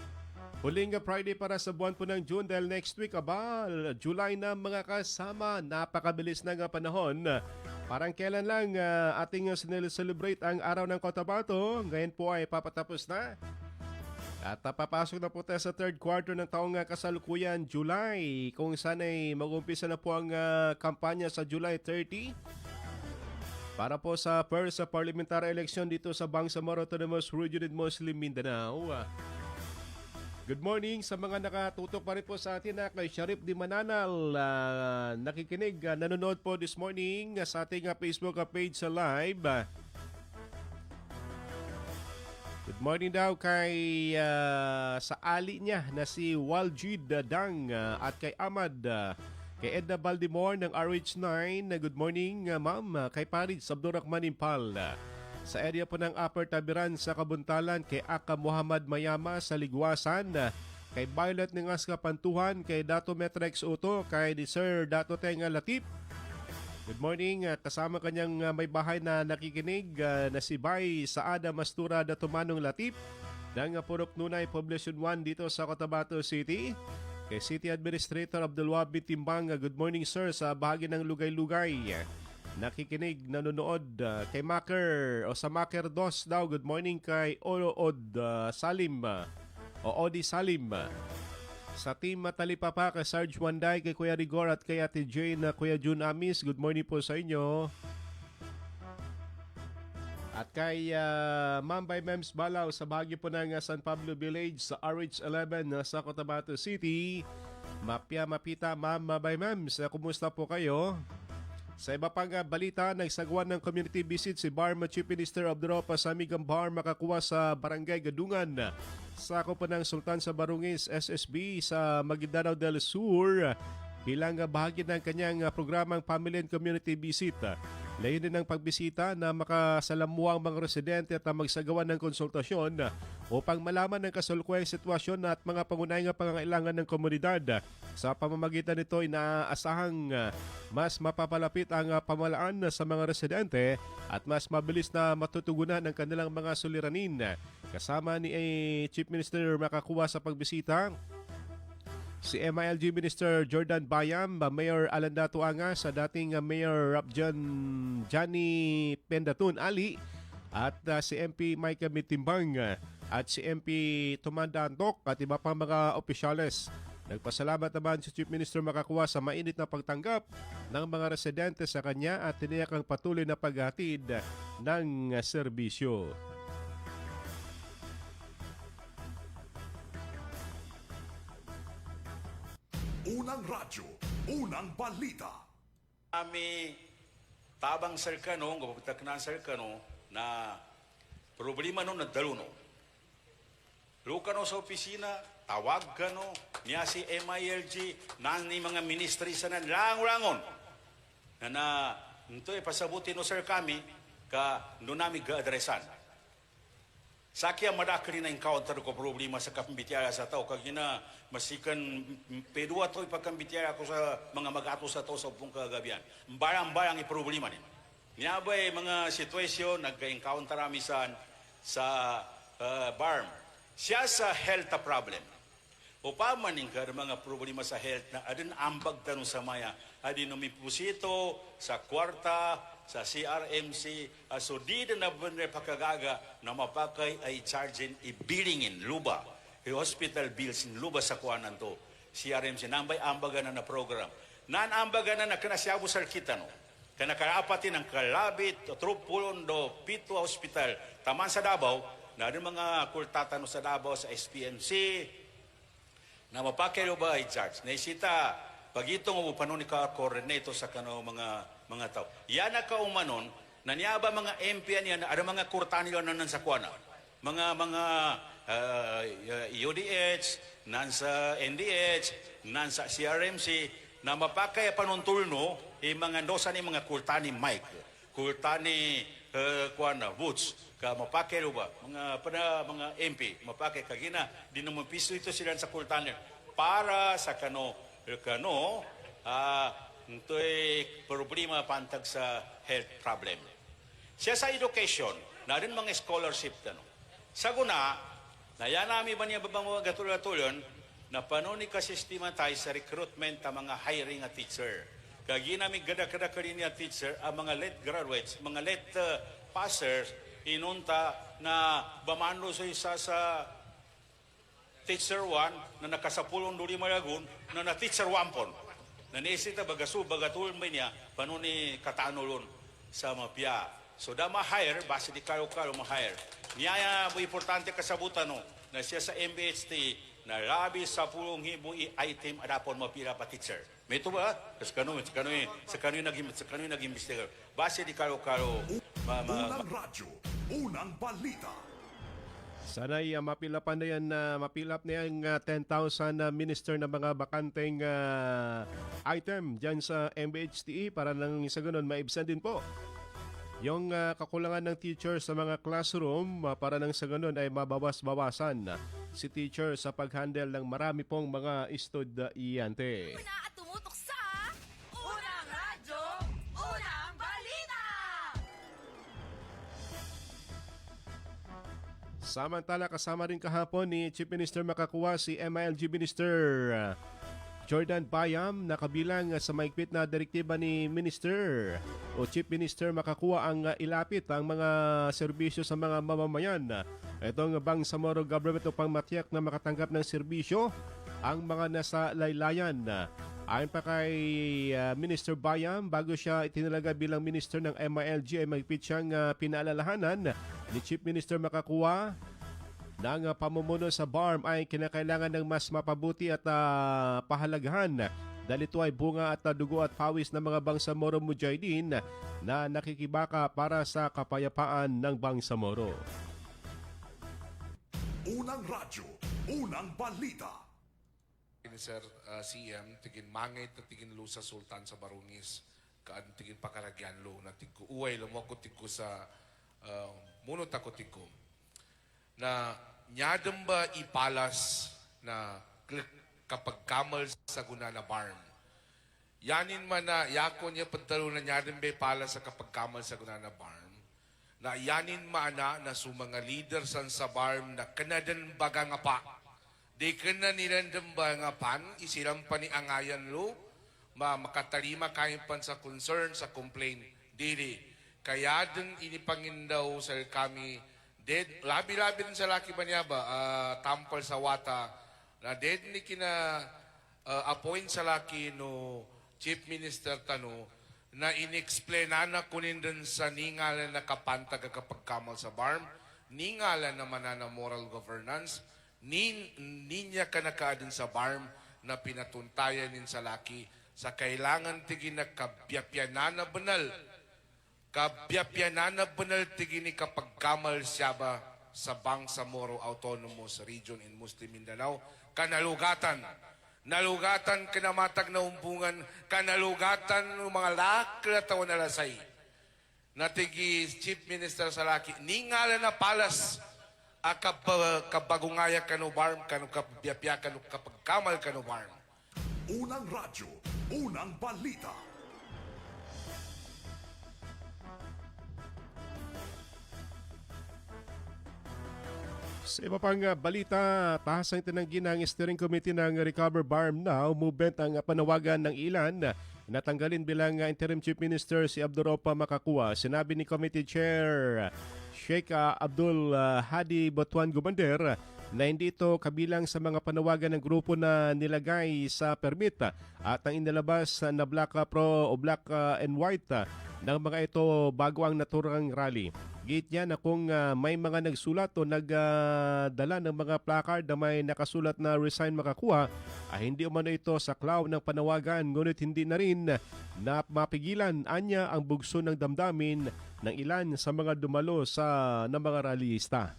Huling Friday para sa buwan po ng June dahil next week, July na mga kasama. Napakabilis na nga panahon. Parang kailan lang ating sinel-celebrate ang araw ng Cotabato. Ngayon po ay papatapos na. At papasok na po tayo sa third quarter ng taong kasalukuyan, July. Kung saan ay mag-umpisa na po ang kampanya sa July 30. Para po sa first parliamentary election dito sa Bangsamoro Autonomous Region Muslim Mindanao. Good morning sa mga nakatutok pa rin po sa atin kay Sharif Di Mananal. Nakikinig, nanonood po this morning sa ating Facebook page sa live. Good morning daw kay sa ali niya na si Waljid Dang at kay Ahmad. Kay Edna Baldimore ng RH9, good morning ma'am. Kay Parid Abdurrahman Impal. Sa area po ng Upper Tabiran sa Kabuntalan, kay Aka Muhammad Mayama sa Ligwasan. Kay Violet ng Aska Pantuhan, kay Dato Metrex Uto, kay Sir Dato Tenga Latip. Good morning, kasama kanyang may bahay na nakikinig na si Bay Saada Mastura Dato Manong Latip ng Purok Nunay Poblacion 1 dito sa Cotabato City. Kay City Administrator Abdulwahab Timbang, good morning sir sa bahagi ng Lugay-Lugay. Nakikinig, nanonood. Kay Maker o sa Maker Dos daw, good morning kay Ood Salim o Odi Salim. Sa team Matalipapa, kay Sarge Wanday, kay Kuya Rigor at kay Ate Jane, Kuya June Amis, good morning po sa inyo. At kay Ma'am by Mems Balaw sa bahagi po ng San Pablo Village sa RH11 sa Cotabato City. Mapita Ma'am by Mems, kumusta po kayo? Sa iba pang balita, nagsagawa ng community visit si Barma Chief Minister Abduropa Samigang Bar makakuha sa Barangay Gadungan. Sako po ng Sultan sa Barungis SSB sa Maguindanao del Sur bilang bahagi ng kanyang programang Family and Community Visit. Layunin ng pagbisita na makasalamuang mga residente at magsagawa ng konsultasyon upang malaman ang kasalukuyang sitwasyon at mga pangunahing pangangailangan ng komunidad. Sa pamamagitan nito, inaasahang mas mapapalapit ang pamahalaan sa mga residente at mas mabilis na matutugunan ang kanilang mga suliranin. Kasama ni Chief Minister makakuha sa pagbisita si MILG Minister Jordan Bayam, Mayor Alanda Tuanga, sa dating Mayor Rabjan Johnny Pendatun Ali, at si MP Mike Mitimbang at si MP Tumanda Antok at iba pang mga opisyales. Nagpasalamat naman si Chief Minister makakuha sa mainit na pagtanggap ng mga residente sa kanya at tiniyak ang patuloy na paghatid ng serbisyo. Unang radyo, unang balita. Kami tabang sarkano, kapagtaknan sarkano, na problema no nagdaluno. Lukano sa opisina, tawag ka no, niya si MILG, nani mga ministry sa lang-langon. Na ito pasabutin no sir kami, ka no namin ga-adresan. Sa kaya madakari na encounter ko problema sa kapambitiyaya sa tao. Kag na masikan pedua to ipagkambitiyaya ko sa mga mag-ato sa tao sa upong kagabihan. Barang-barang iproblema nin. Niya ba mga sitwasyon nagka-encounter amisan sa BARM. Siya sa health problem. Upaman ka mga problema sa health na adin ambag tanong sa maya. Adin umipusito sa kwarta, sa CRMC, so di na benar pakagaga na mapakay ay charging i-billingin luba, hospital bills in luba sa kuanan to, CRMC, nambay ambaga na program. Nan-ambaga na kanasyabu sa kita no, kanakarapatin ang Kalabit, Trupulon do Pito Hospital, taman sa Davao, na rin mga kultatano sa Davao sa SPMC, na mapakay luba ay charge. Naisita, pag itong upanon ni ka-coordinator sa kano mga tao. Yan na kaumanon, na niya ba mga MP niya, ada mga kurtani nila nan sa kuana. Mga UDH, nan sa NDH, nan sa CRMC, na mapakay panuntulno, mga dosa ni mga kurtani Mike, kurtani kuana, Woods, ka mapakay ba? Mga MP, mapakay kagina, di naman piso ito sila sa kurtani. Para sa kano, ito'y problema pantag sa health problem. Siya sa education, na rin mga scholarship sa guna, na yan namin ba niya babang mga gatulad-tulon, na panoni ka sistema tayo sa recruitment ng mga hiring at teacher. Kaya namin gada-gada ka rin niya teacher, ang mga late graduates, mga late passers, inunta na bamano sa isa sa teacher 1 na nakasapulong duli malagun na na teacher 1 pon. Na naisita bagatulon ba niya, panoni katanulon sa mapya. So da ma-hire, base di karo-karo ma-hire. Niyaya mo importante kasabutan na siya sa MBHT na labi sa pulong hibo item adapon mapira pa teacher. May ito ba? Sa kano'y nag-investigar. Base di karo-karo. Unang radyo, unang balita. Sana'y mapilap na yan 10,000 minister na mga bakanteng item dyan sa MBHTE para nang sa ganun maibsan din po yung kakulangan ng teacher sa mga classroom para nang sa ganun ay mabawas-bawasan si teacher sa pag-handle ng marami pong mga estudyante. At tumutok sa Unang Radyo, Unang Balita! Samantala, kasama rin kahapon ni Chief Minister Makakuwa si MILG Minister Jordan Bayam na kabilang sa maigpit na direktiba ni Minister o Chief Minister Makakuwa ang ilapit ang mga serbisyo sa mga mamamayan. Itong Bangsamoro government upang matiyak na makatanggap ng serbisyo ang mga nasa laylayan. Ayon pa kay Minister Bayam, bago siya itinalaga bilang minister ng MILG ay maigpit siyang pinaalalahanan ni Chief Minister Makakuwa ng pamumuno sa BARM ay kinakailangan ng mas mapabuti at pahalagahan dahil ito ay bunga at dugo at pawis ng mga Bangsamoro Mujahideen na nakikibaka para sa kapayapaan ng Bangsamoro. Unang radyo, unang balita. Sir CM, tigin mangit at tigin lo sa Sultan sa Barungis, kaan tigin pakaragyan lo na tigko uway mo ako tigko sa munot ako tigko na nyadam ba ipalas na kapag kamal sa guna na barm. Yanin man na yakon niya pagtalo na nyadam ba ipalas sa kapag kamal sa guna na barm. Na yanin maana na su mga leader sa barm na kanadan baga nga pa. Di ka na nirandam ba nga pan, isiram pa ni angayan lo, makatalima kain pan sa concern, sa complaint. Dili. Kaya din inipangindaw sa kami dead, labi-labi din sa laki ba niya ba, tampal sa wata, na dead ni kina appoint sa laki no Chief Minister tano, na inexplainan na kunin din sa ningalan na kapantag kapag kamal sa barm, ningalan naman na moral governance, ninya ka nakaadin sa barm na pinatuntayan din sa laki, sa kailangan tigin na kabyapyanan na banal, kabyapyanan na banal tigini kapag kamal siya ba sa Bangsamoro Autonomous Region in Muslim Mindanao, kanalugatan. Nalugatan kinamatag na umbungan, kanalugatan ng mga lakrataw na lasay. Natigi Chief Minister sa laki, ningala na palas kabagungaya kanu barm, kanu kabyapya, kanu kapag kamal kanu barm. Unang radyo, unang balita. Sa iba pang balita, tahasang tinanggi ng Steering Committee ng Recover Barm Now movement ang panawagan ng ilan na tanggalin bilang Interim Chief Minister si Abdurrahman Makakuwa. Sinabi ni Committee Chair Sheikh Abdul Hadi Botuan Gumander na hindi ito kabilang sa mga panawagan ng grupo na nilagay sa permit at ang inilabas na Black Pro o Black and White ng mga ito bago ang naturang rally. Gate niya na kung may mga nagsulat o nagdala ng mga placard na may nakasulat na resign Makakuwa, hindi umano ito sa klaw ng panawagan, ngunit hindi na rin na mapigilan anya ang bugso ng damdamin ng ilan sa mga dumalo ng mga rallyista.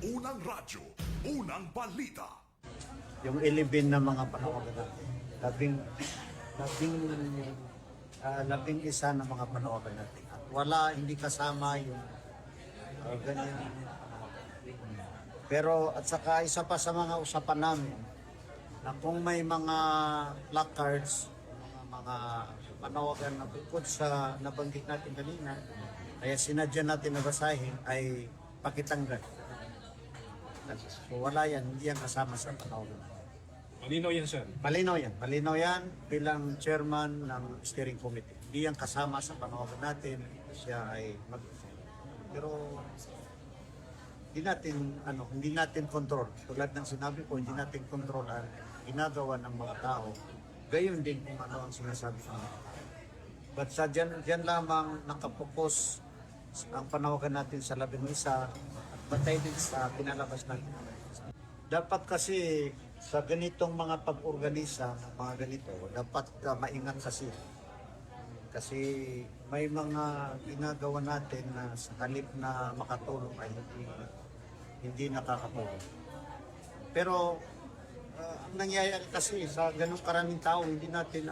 Unang radyo, unang balita. Yung 11 na mga panawagan natin, labing isa na mga panawagan natin. At wala, hindi kasama yung ganyan. Pero at saka isa pa sa mga usapan namin, na kung may mga placards, mga panawagan na bukod sa nabanggit natin kanina, kaya sinadya natin na basahin ay pakitanggal. So wala yan, hindi yan kasama sa panawagan. Malinaw yan, sir. Malinaw yan. Malinaw yan bilang chairman ng steering committee. Hindi yan kasama sa panawagan natin. Siya ay pero hindi natin control. Tulad ng sinabi ko, hindi natin control ang ginagawa ng mga tao. Gayon din kung ano ang sinasabi ko. But sa dyan lamang nakapokus ang panawagan natin sa 11 at batay din sa pinalabas natin. Dapat kasi sa ganitong mga pag-organisa ng mga ganito, dapat maingat kasi. Kasi may mga ginagawa natin na sa halip na makatulong ay hindi nakakatulong. Pero ang nangyayari kasi sa ganung karaming tao, hindi natin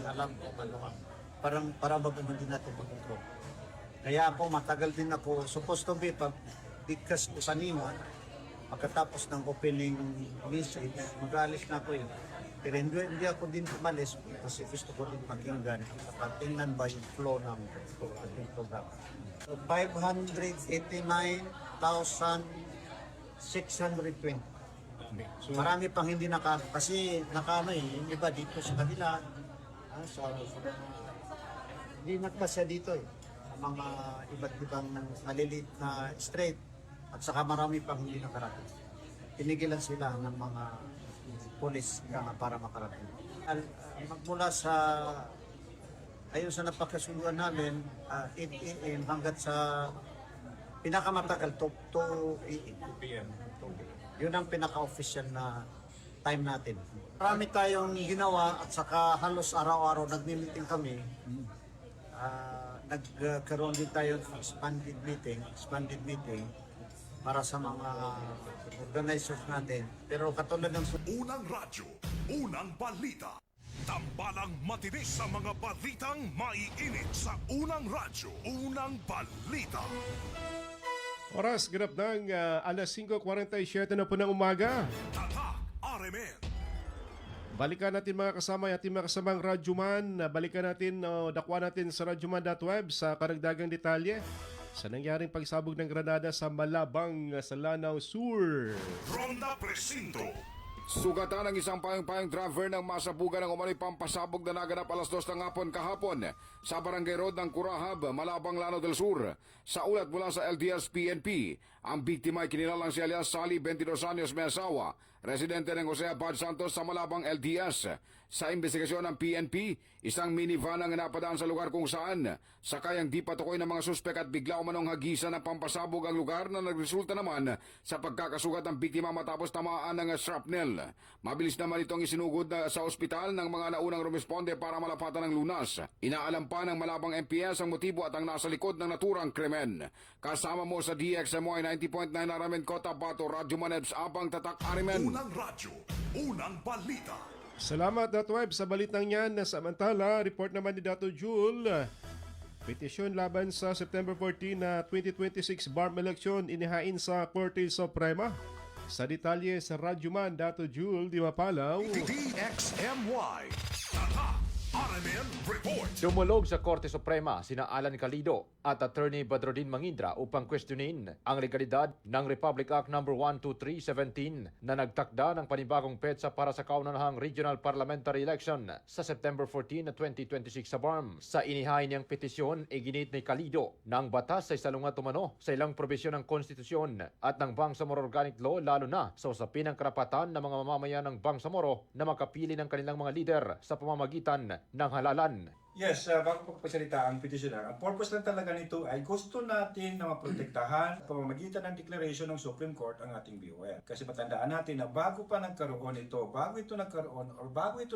alam kung ano. Para hindi natin mag-control. Kaya ako, matagal din ako, supposed to be, pag bigkas ko sa Nima, pagkatapos ng opening message, mag-alis na ako yun. Pero hindi ako din umalis kasi gusto ko din pakinggan at tingnan ba yung flow ng ating program. So, 589,620. Marami pang hindi kasi yung iba dito sa kanila, hindi nagpasya dito sa mga iba't ibang maliliit na straight at saka marami pang hindi nakarating. Tinigilan sila ng mga polis para makarating. Magmula ayon sa napagkasuluan namin, 8 a.m. hanggat sa pinakamatagal 2 p.m. Yun ang pinaka-official na time natin. Marami tayong ginawa at saka halos araw-araw nagmi-meeting kami. Nagkaroon din tayo ng expanded meeting para sa mga organizers natin. Pero katulad ng Unang radyo, unang balita. Tambalang matinis sa mga balitang maiinit sa unang radyo, unang balita. Oras, ganap ng alas 5:47 na po ng umaga. Tatak RMN. Balikan natin mga kasama, ating mga kasamang Radyoman. Balikan natin, dakwa natin sa radyoman.web sa karagdagang detalye sa nangyaring pagsabog ng granada sa Malabang sa Lanao Sur. Ronda Presinto. Sugatan ng isang payong-payong driver ng masabugan ng umano'y pampasabog na naganap alas 2 ng hapon kahapon sa Barangay Road ng Curahab, Malabang, Lanao del Sur. Sa ulat mula sa LTS-PNP, ang biktima ay kinilalang si alias Sally, 22 anyos, may asawa, residente ng Jose Abad Santos sa Malabang, LTS. Sa investigasyon ng PNP, isang minivan ang napadaan sa lugar kung saan sakay ang di patukoy ng mga suspek at bigla umanong hagisan ng pampasabog ang lugar na nagresulta naman sa pagkakasugat ng biktima matapos tamaan ng shrapnel. Mabilis naman itong isinugod sa ospital ng mga naunang rumisponde para malapatan ng lunas. Inaalam pa ng Malabang MPS ang motibo at ang nasa likod ng naturang krimen. Kasama mo sa DXMY 90.9 Aramen Kota Bato, Radyo Manebs, Abang Tatak Arimen. Unang radyo, unang balita. Salamat Datweb sa balitang yan. Samantala, report naman ni Dato Jul. Petisyon laban sa September 14 na 2026 BARM election inihain sa Korte Suprema. Sa detalye sa Radyoman, Dato Jul Di Mapalaw. DXMY. Tatak RMN Report. Dumulog sa Korte Suprema sina Alan Calido at Attorney Badrodin Mangindra upang questionin ang legalidad ng Republic Act No. 123/17 na nagtakda ng panibagong petsa para sa kaunanahang regional parliamentary election sa September 14 na 2026 sa BARM. Sa inihain niyang petisyon, iginit ni Calido na ang batas ay salungat umano sa ilang probisyon ng konstitusyon at ng Bangsamoro Organic Law, lalo na sa usapin ng karapatan ng mga mamamayan ng Bangsamoro na makapili ng kanilang mga lider sa pamamagitan ng halalan. Yes, bago po pagsalita ang petitioner, ang purpose lang talaga nito ay gusto natin na maprotektahan sa pamamagitan ng declaration ng Supreme Court ang ating BOL. Kasi matandaan natin na bago pa nagkaroon ito, bago ito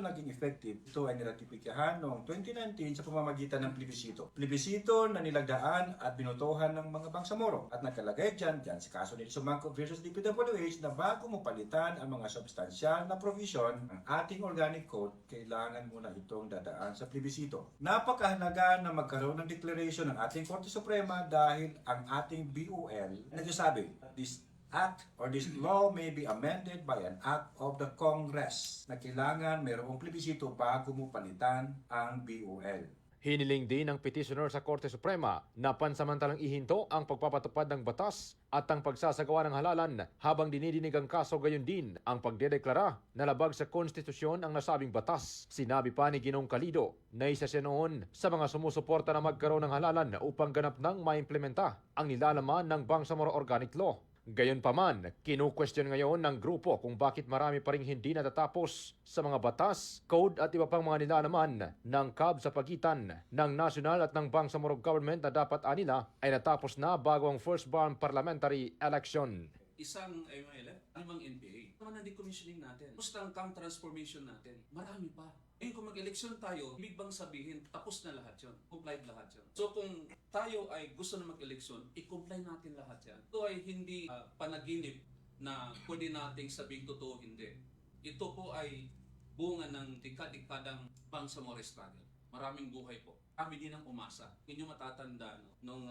naging effective, ito ay niratipikahan noong 2019 sa pamamagitan ng plebisito. Plebisito na nilagdaan at binotohan ng mga Bangsamoro. At nakalagay dyan sa kaso ni Sumangko versus DPWH na bago mo palitan ang mga substansyal na provision ng ating organic code, kailangan muna itong dadaan sa plebisito. Napakahalaga na magkaroon ng declaration ng ating Korte Suprema dahil ang ating BOL nagsasabi, this act or this law may be amended by an act of the Congress na kailangan mayroong plebisito bago mo palitan ang BOL. Hiniling din ng petitioner sa Korte Suprema na pansamantalang ihinto ang pagpapatupad ng batas at ang pagsasagawa ng halalan habang dinidinig ang kaso, gayon din ang pagdedeklara na labag sa konstitusyon ang nasabing batas. Sinabi pa ni Ginong Calido na isa siya noon sa mga sumusuporta na magkaroon ng halalan upang ganap nang maimplementa ang nilalaman ng Bangsamoro Organic Law. Gayunpaman, kinu-question ngayon ng grupo kung bakit marami pa ring hindi natatapos sa mga batas, code at iba pang mga nilalaman ng CAB sa pagitan ng national at ng Bangsamoro government na dapat anila ay natapos na bago ang first barn parliamentary election. Isang MLF, anumang NPA. Naman ang decommissioning natin. Gusto ang transformation natin. Marami pa. Eh kung mag-eleksyon tayo, ibig bang sabihin, tapos na lahat yun. Complied lahat yun. So kung tayo ay gusto na mag-eleksyon, i-comply natin lahat yan. Ito ay hindi panaginip na pwede nating sabing totoo hindi. Ito po ay bunga ng dekadang Bangsamoro struggle. Maraming buhay po. Kami din ang umasa. Inyo matatanda nung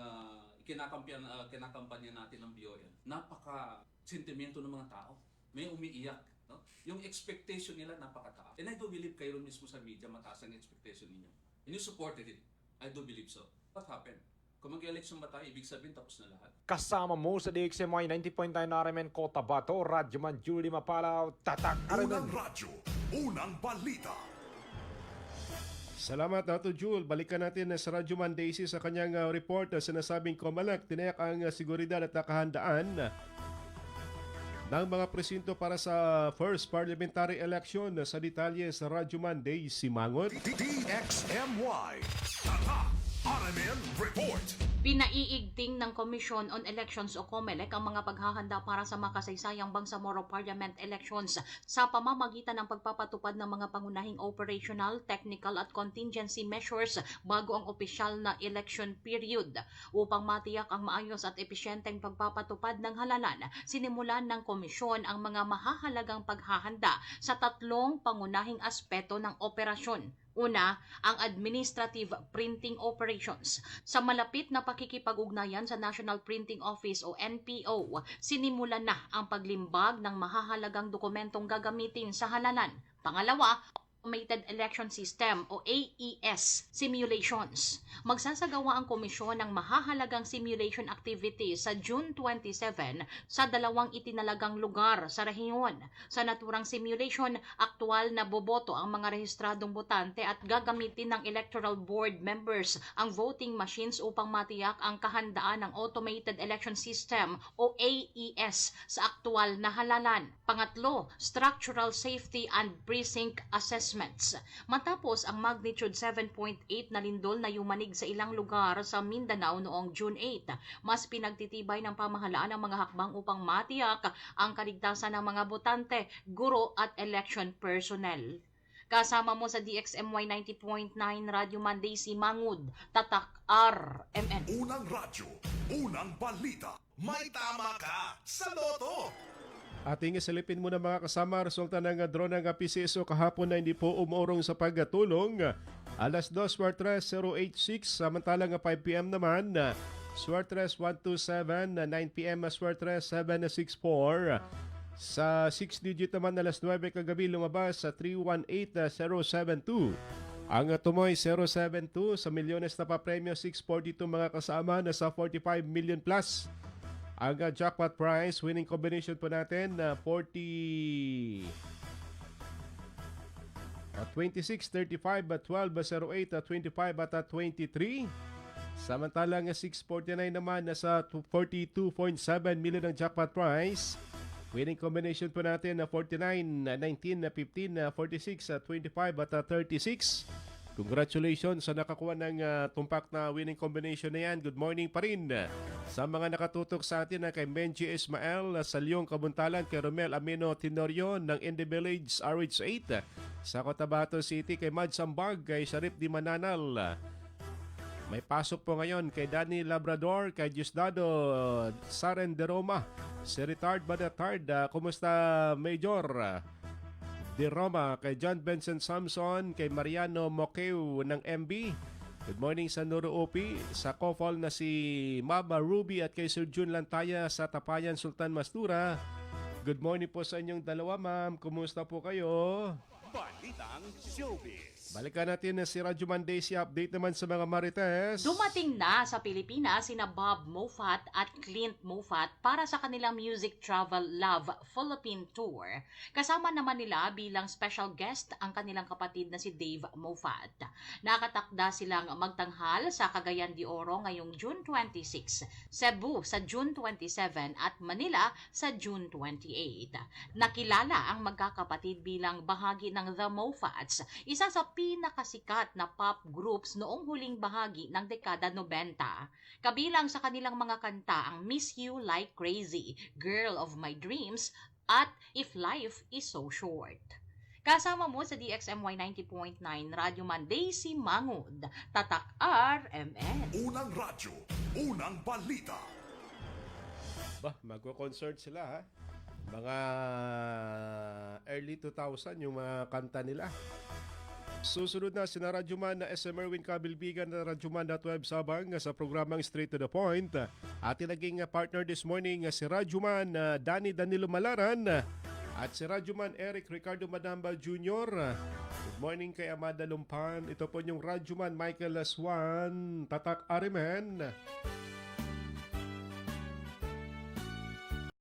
kinakampanya natin ng BOL. Napaka-sentimento ng mga tao. May umiiyak. No? Yung expectation nila napakataas. And I do believe kayo mismo sa media mataas ang expectation ninyo. And you supported it. I do believe so. What happened? Kung mag-election ba tayo, ibig sabihin tapos na lahat. Kasama mo sa DXMY 90.9 RMN Cotabato, Radyo Man Julie Mapalaw, Tatak Unang radyo, unang balita. Salamat, Dr. Jule. Balikan natin sa Radyo Man Daisy sa kanyang report na sinasabing Comelec tinayak ang seguridad at nakahandaan ng mga presinto para sa first parliamentary election. Sa detalye sa Radyo Man Daisy Mangot. DXMY Tata RMN Report. Pinaiigting ng Commission on Elections o COMELEC ang mga paghahanda para sa makasaysayang Bangsamoro Parliament Elections sa pamamagitan ng pagpapatupad ng mga pangunahing operational, technical at contingency measures bago ang opisyal na election period. Upang matiyak ang maayos at episyenteng pagpapatupad ng halalan, sinimulan ng komisyon ang mga mahahalagang paghahanda sa tatlong pangunahing aspeto ng operasyon. Una, ang administrative printing operations. Sa malapit na pakikipag-ugnayan sa National Printing Office o NPO, sinimulan na ang paglimbag ng mahahalagang dokumentong gagamitin sa halalan. Pangalawa, Automated Election System o AES simulations. Magsasagawa ang komisyon ng mahahalagang simulation activities sa June 27 sa dalawang itinalagang lugar sa rehiyon. Sa naturang simulation, aktual na boboto ang mga rehistradong botante at gagamitin ng Electoral Board members ang voting machines upang matiyak ang kahandaan ng Automated Election System o AES sa aktual na halalan. Pangatlo, Structural Safety and Precinct Assessment. Matapos ang magnitude 7.8 na lindol na yumanig sa ilang lugar sa Mindanao noong June 8, mas pinagtitibay ng pamahalaan ang mga hakbang upang matiyak ang kaligtasan ng mga botante, guro at election personnel. Kasama mo sa DXMY 90.9 Radyo Man Daisy Mangud, Tatak RMN. Unang radyo, unang balita. May tama ka sa loto. Ating isilipin muna mga kasama, resulta ng drone ng PCSO kahapon na hindi po umurong sa pagtulong. Alas 2, Swartres 086, samantalang 5 p.m. naman, Swartres 127, 9 p.m. Swartres 764. Sa 6-digit naman, alas 9 kagabi lumabas sa 318072. Ang tumoy 072 sa milyones na papremyo 642 mga kasama, nasa 45 million plus. Ang jackpot prize, winning combination po natin, 26, 35, 12, 08, 25 at 23. Samantalang 649 naman, nasa 42.7 million ang jackpot prize. Winning combination po natin, 49, 19, 15, 46, 25 at 36. Congratulations sa nakakuha ng tumpak na winning combination na yan. Good morning pa rin sa mga nakatutok sa atin, kay Benji Ismael sa Lyong Kabuntalan, kay Romel Amino Tenorio ng Indie Village RH8 sa Cotabato City, kay Mad Sambag, kay Sharif Di Mananal. May pasok po ngayon kay Danny Labrador, kay Diosdado Saren de Roma, si Retard Badatard. Kumusta Major De Roma, kay John Benson Samson, kay Mariano Moqueu ng MB, Good morning sa Noro Opi, sa Kofol na si Mama Ruby at kay Sir Jun Lantaya sa Tapayan, Sultan Mastura. Good morning po sa inyong dalawa, ma'am. Kumusta po kayo? Balitang Showbiz. Balikan natin na si Radyo Mandesi. Update naman sa mga Marites. Dumating na sa Pilipinas sina Bob Moffat at Clint Moffat para sa kanilang Music Travel Love Philippine Tour. Kasama naman nila bilang special guest ang kanilang kapatid na si Dave Moffat. Nakatakda silang magtanghal sa Cagayan de Oro ngayong June 26, Cebu sa June 27 at Manila sa June 28. Nakilala ang magkakapatid bilang bahagi ng The Moffats, isa sa pinakasikat na pop groups noong huling bahagi ng dekada 90. Kabilang sa kanilang mga kanta ang Miss You Like Crazy, Girl of My Dreams, at If Life Is So Short. Kasama mo sa DXMY 90.9 Radyo Man Daisy Mangod, Tatak RMN. Unang radyo, unang balita. Magko-concert sila ha. Mga early 2000 yung mga kanta nila. Susunod na si Radyoman na SM Erwin Kabilbigan na Radyoman na 12 Sabang sa programang Straight to the Point. Ating naging partner this morning si Radyoman Danny Danilo Malaran at si Radyoman Eric Ricardo Madamba Jr. Good morning kay Amanda Lumpan. Ito po yung Radyoman Michael Swan, Tatak Arimen.